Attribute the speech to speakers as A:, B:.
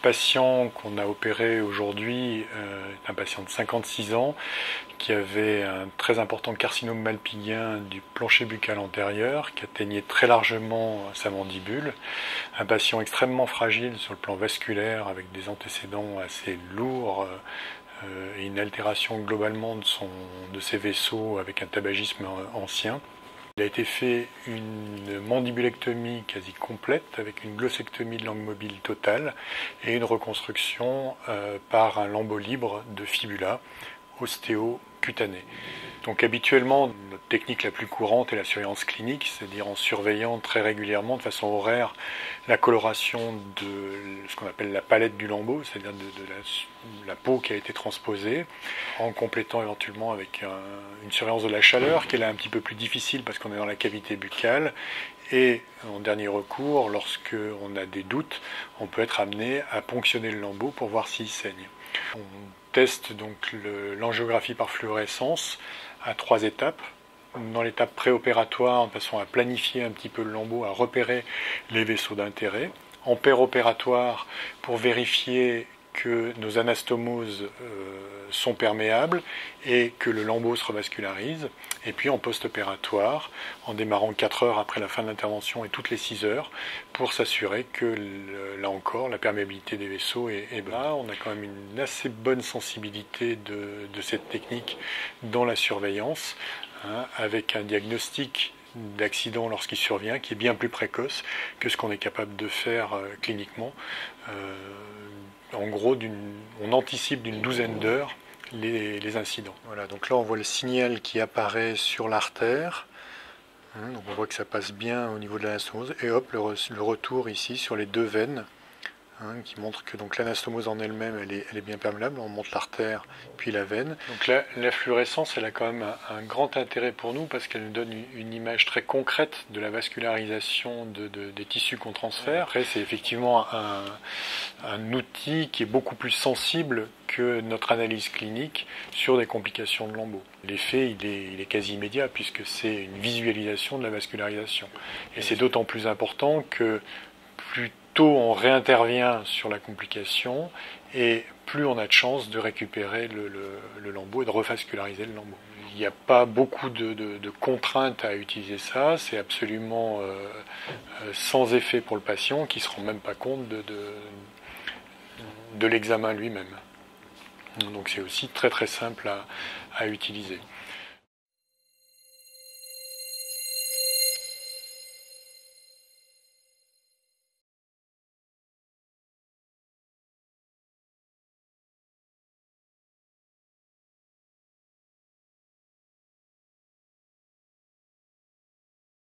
A: patient qu'on a opéré aujourd'hui est un patient de 56 ans qui avait un très important carcinome malpighien du plancher buccal antérieur qui atteignait très largement sa mandibule. Un patient extrêmement fragile sur le plan vasculaire avec des antécédents assez lourds et une altération globalement de ses vaisseaux avec un tabagisme ancien. Il a été fait une mandibulectomie quasi complète avec une glossectomie de langue mobile totale et une reconstruction par un lambeau libre de fibula ostéo-cutanée. Donc habituellement, notre technique la plus courante est la surveillance clinique, c'est-à-dire en surveillant très régulièrement, de façon horaire, la coloration de ce qu'on appelle la palette du lambeau, c'est-à-dire de la peau qui a été transposée, en complétant éventuellement avec une surveillance de la chaleur, qui est là un petit peu plus difficile parce qu'on est dans la cavité buccale. Et en dernier recours, lorsque on a des doutes, on peut être amené à ponctionner le lambeau pour voir s'il saigne. On teste donc l'angiographie par fluorescence à 3 étapes. Dans l'étape préopératoire, de façon à planifier un petit peu le lambeau, à repérer les vaisseaux d'intérêt. En péropératoire, pour vérifier que nos anastomoses sont perméables et que le lambeau se revascularise. Et puis en post-opératoire, en démarrant 4 heures après la fin de l'intervention et toutes les 6 heures, pour s'assurer que, là encore, la perméabilité des vaisseaux est bonne. Là, on a quand même une assez bonne sensibilité de cette technique dans la surveillance, avec un diagnostic d'accident lorsqu'il survient qui est bien plus précoce que ce qu'on est capable de faire cliniquement. En gros, on anticipe d'une douzaine d'heures les incidents. Voilà, donc là on voit le signal qui apparaît sur l'artère. Donc on voit que ça passe bien au niveau de l'anastomose. Et hop, le retour ici sur les 2 veines, qui montre que donc l'anastomose en elle-même, elle est bien perméable. On monte l'artère, puis la veine. Donc là, la fluorescence, elle a quand même un grand intérêt pour nous parce qu'elle nous donne une image très concrète de la vascularisation des tissus qu'on transfère. Après, c'est effectivement un outil qui est beaucoup plus sensible que notre analyse clinique sur des complications de lambeaux. L'effet, il est quasi immédiat puisque c'est une visualisation de la vascularisation. Et c'est d'autant plus important que plus tôt on réintervient sur la complication et plus on a de chances de récupérer le lambeau et de revasculariser le lambeau. Il n'y a pas beaucoup de contraintes à utiliser ça, c'est absolument sans effet pour le patient qui ne se rend même pas compte de l'examen lui-même. Donc c'est aussi très très simple à utiliser.